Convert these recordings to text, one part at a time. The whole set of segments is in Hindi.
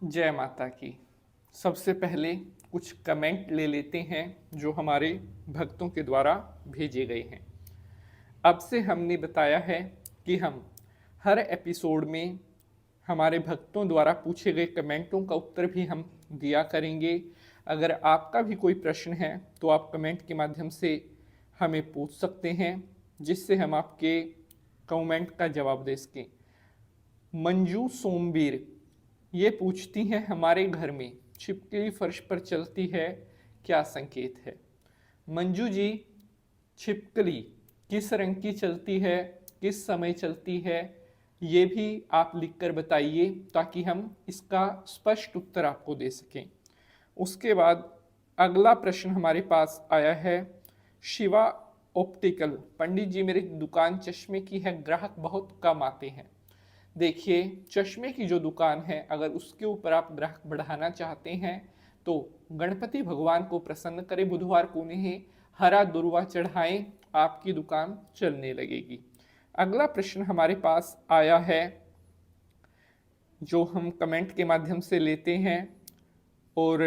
जय माता की। सबसे पहले कुछ कमेंट ले लेते हैं जो हमारे भक्तों के द्वारा भेजे गए हैं। अब से हमने बताया है कि हम हर एपिसोड में हमारे भक्तों द्वारा पूछे गए कमेंटों का उत्तर भी हम दिया करेंगे। अगर आपका भी कोई प्रश्न है तो आप कमेंट के माध्यम से हमें पूछ सकते हैं, जिससे हम आपके कमेंट का जवाब दे सकें। मंजू सोमवीर ये पूछती हैं, हमारे घर में छिपकली फर्श पर चलती है, क्या संकेत है? मंजू जी, छिपकली किस रंग की चलती है, किस समय चलती है, ये भी आप लिखकर बताइए ताकि हम इसका स्पष्ट उत्तर आपको दे सकें। उसके बाद अगला प्रश्न हमारे पास आया है, शिवा ऑप्टिकल, पंडित जी मेरी दुकान चश्मे की है, ग्राहक बहुत कम आते हैं। देखिए, चश्मे की जो दुकान है, अगर उसके ऊपर आप ग्राहक बढ़ाना चाहते हैं तो गणपति भगवान को प्रसन्न करें, बुधवार को उन्हें हरा दुर्वा चढ़ाएं, आपकी दुकान चलने लगेगी। अगला प्रश्न हमारे पास आया है जो हम कमेंट के माध्यम से लेते हैं, और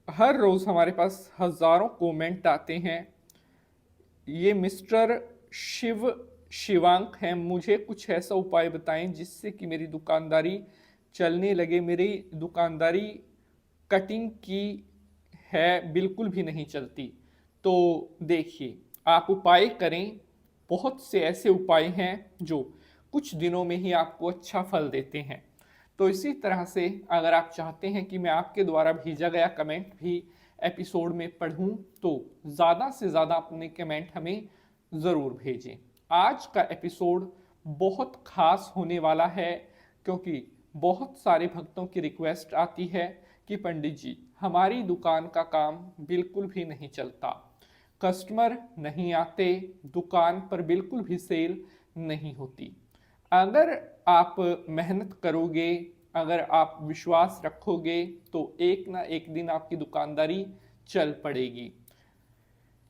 हर रोज़ हमारे पास हज़ारों कमेंट आते हैं। ये मिस्टर शिवांक हैं, मुझे कुछ ऐसा उपाय बताएं जिससे कि मेरी दुकानदारी चलने लगे। मेरी दुकानदारी कटिंग की है, बिल्कुल भी नहीं चलती। तो देखिए, आप उपाय करें, बहुत से ऐसे उपाय हैं जो कुछ दिनों में ही आपको अच्छा फल देते हैं। तो इसी तरह से अगर आप चाहते हैं कि मैं आपके द्वारा भेजा गया कमेंट भी एपिसोड में पढ़ूं तो ज़्यादा से ज़्यादा अपने कमेंट हमें ज़रूर भेजें। आज का एपिसोड बहुत खास होने वाला है, क्योंकि बहुत सारे भक्तों की रिक्वेस्ट आती है कि पंडित जी, हमारी दुकान का काम बिल्कुल भी नहीं चलता, कस्टमर नहीं आते, दुकान पर बिल्कुल भी सेल नहीं होती। अगर आप मेहनत करोगे, अगर आप विश्वास रखोगे तो एक ना एक दिन आपकी दुकानदारी चल पड़ेगी।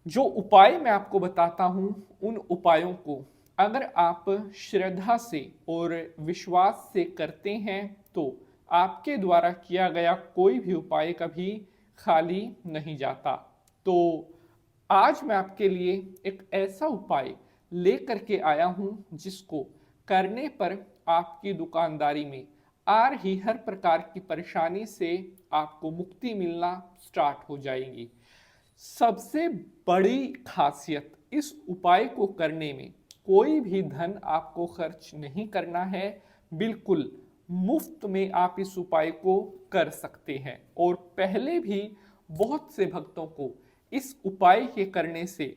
जो उपाय मैं आपको बताता हूं, उन उपायों को अगर आप श्रद्धा से और विश्वास से करते हैं तो आपके द्वारा किया गया कोई भी उपाय कभी खाली नहीं जाता। तो आज मैं आपके लिए एक ऐसा उपाय लेकर के आया हूं जिसको करने पर आपकी दुकानदारी में आ रही हर प्रकार की परेशानी से आपको मुक्ति मिलना स्टार्ट हो जाएगी। सबसे बड़ी खासियत इस उपाय को करने में, कोई भी धन आपको खर्च नहीं करना है, बिल्कुल मुफ्त में आप इस उपाय को कर सकते हैं। और पहले भी बहुत से भक्तों को इस उपाय के करने से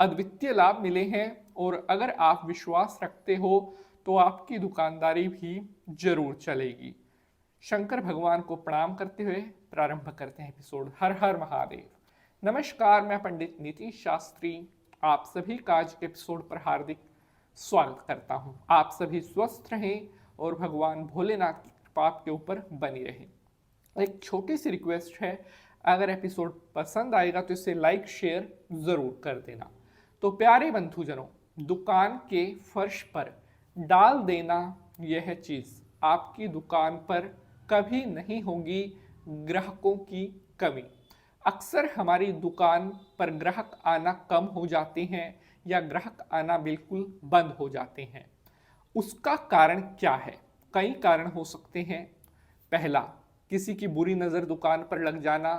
अद्वितीय लाभ मिले हैं, और अगर आप विश्वास रखते हो तो आपकी दुकानदारी भी जरूर चलेगी। शंकर भगवान को प्रणाम करते हुए प्रारंभ करते हैं एपिसोड। हर हर महादेव। नमस्कार, मैं पंडित नीतीश शास्त्री आप सभी का आज के एपिसोड पर हार्दिक स्वागत करता हूं। आप सभी स्वस्थ रहें और भगवान भोलेनाथ की कृपा आपके ऊपर बनी रहे। एक छोटी सी रिक्वेस्ट है, अगर एपिसोड पसंद आएगा तो इसे लाइक शेयर ज़रूर कर देना। तो प्यारे बंधुजनों, दुकान के फर्श पर डाल देना, यह चीज़ आपकी दुकान पर कभी नहीं होगी ग्राहकों की कमी। अक्सर हमारी दुकान पर ग्राहक आना कम हो जाते हैं या ग्राहक आना बिल्कुल बंद हो जाते हैं। उसका कारण क्या है? कई कारण हो सकते हैं। पहला, किसी की बुरी नज़र दुकान पर लग जाना,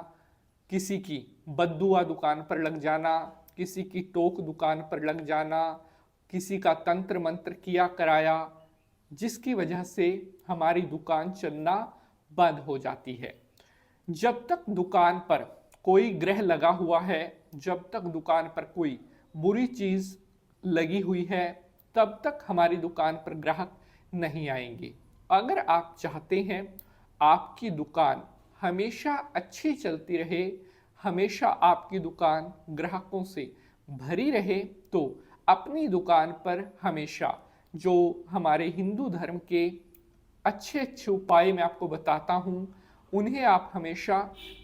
किसी की बद्दुआ दुकान पर लग जाना, किसी की टोक दुकान पर लग जाना, किसी का तंत्र मंत्र किया कराया, जिसकी वजह से हमारी दुकान चलना बंद हो जाती है। जब तक दुकान पर कोई ग्रह लगा हुआ है, जब तक दुकान पर कोई बुरी चीज़ लगी हुई है, तब तक हमारी दुकान पर ग्राहक नहीं आएंगे। अगर आप चाहते हैं आपकी दुकान हमेशा अच्छी चलती रहे, हमेशा आपकी दुकान ग्राहकों से भरी रहे, तो अपनी दुकान पर हमेशा जो हमारे हिंदू धर्म के अच्छे अच्छे उपाय मैं आपको बताता हूँ, उन्हें आप हमेशा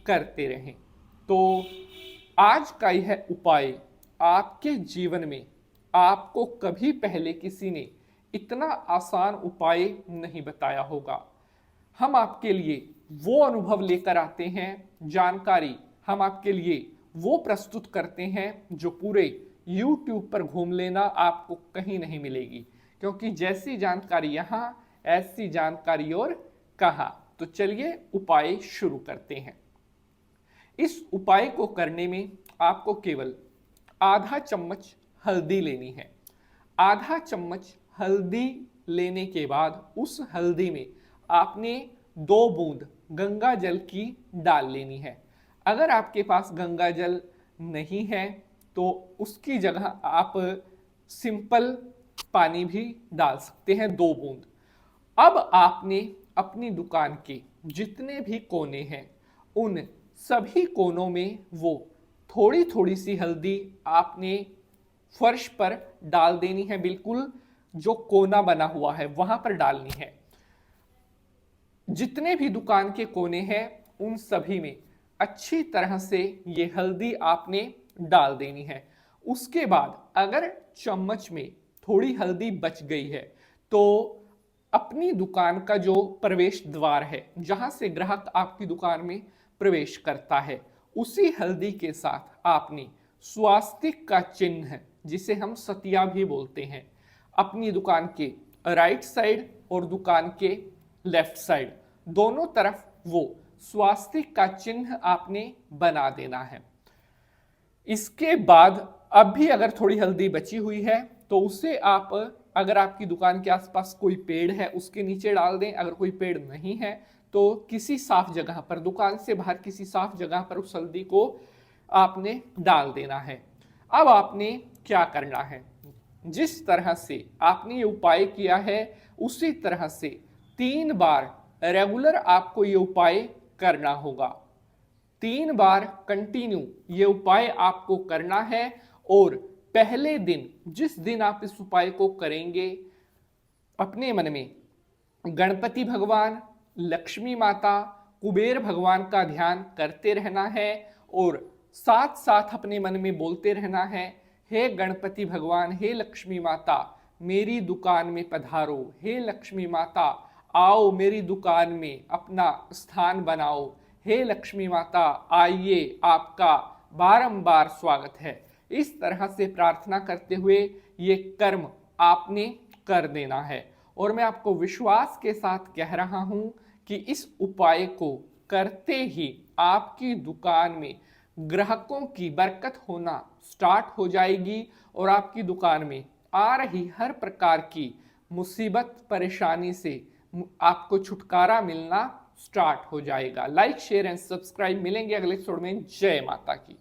करते रहें। तो आज का यह उपाय आपके जीवन में आपको कभी पहले किसी ने इतना आसान उपाय नहीं बताया होगा। हम आपके लिए वो अनुभव लेकर आते हैं, जानकारी हम आपके लिए वो प्रस्तुत करते हैं जो पूरे YouTube पर घूम लेना आपको कहीं नहीं मिलेगी, क्योंकि जैसी जानकारी यहाँ ऐसी जानकारी और कहाँ। तो चलिए उपाय शुरू करते हैं। इस उपाय को करने में आपको केवल आधा चम्मच हल्दी लेनी है। आधा चम्मच हल्दी लेने के बाद उस हल्दी में आपने 2 बूंद गंगा जल की डाल लेनी है। अगर आपके पास गंगा जल नहीं है तो उसकी जगह आप सिंपल पानी भी डाल सकते हैं, 2 बूंद। अब आपने अपनी दुकान के जितने भी कोने हैं उन सभी कोनों में वो थोड़ी थोड़ी सी हल्दी आपने फर्श पर डाल देनी है। बिल्कुल जो कोना बना हुआ है वहां पर डालनी है। जितने भी दुकान के कोने हैं उन सभी में अच्छी तरह से ये हल्दी आपने डाल देनी है। उसके बाद अगर चम्मच में थोड़ी हल्दी बच गई है तो अपनी दुकान का जो प्रवेश द्वार है, जहां से ग्राहक आपकी दुकान में प्रवेश करता है, उसी हल्दी के साथ आपने स्वास्तिक का चिन्ह, जिसे हम सतिया भी बोलते हैं, अपनी दुकान के राइट साइड और दुकान के लेफ्ट साइड दोनों तरफ वो स्वास्तिक का चिन्ह आपने बना देना है। इसके बाद अब भी अगर थोड़ी हल्दी बची हुई है तो उसे आप, अगर आपकी दुकान के आसपास कोई पेड़ है उसके नीचे डाल दें। अगर कोई पेड़ नहीं है तो किसी साफ जगह पर, दुकान से बाहर किसी साफ जगह पर उस हल्दी को आपने डाल देना है। अब आपने क्या करना है, जिस तरह से आपने ये उपाय किया है उसी तरह से 3 बार रेगुलर आपको ये उपाय करना होगा। 3 बार कंटिन्यू ये उपाय आपको करना है। और पहले दिन, जिस दिन आप इस उपाय को करेंगे, अपने मन में गणपति भगवान, लक्ष्मी माता, कुबेर भगवान का ध्यान करते रहना है और साथ साथ अपने मन में बोलते रहना है, हे गणपति भगवान, हे लक्ष्मी माता, मेरी दुकान में पधारो। हे लक्ष्मी माता, आओ मेरी दुकान में अपना स्थान बनाओ। हे लक्ष्मी माता, आइए, आपका बारंबार स्वागत है। इस तरह से प्रार्थना करते हुए ये कर्म आपने कर देना है। और मैं आपको विश्वास के साथ कह रहा हूं कि इस उपाय को करते ही आपकी दुकान में ग्राहकों की बरकत होना स्टार्ट हो जाएगी और आपकी दुकान में आ रही हर प्रकार की मुसीबत परेशानी से आपको छुटकारा मिलना स्टार्ट हो जाएगा। Like, share and subscribe. मिलेंगे अगले एपिसोड में। जय माता की।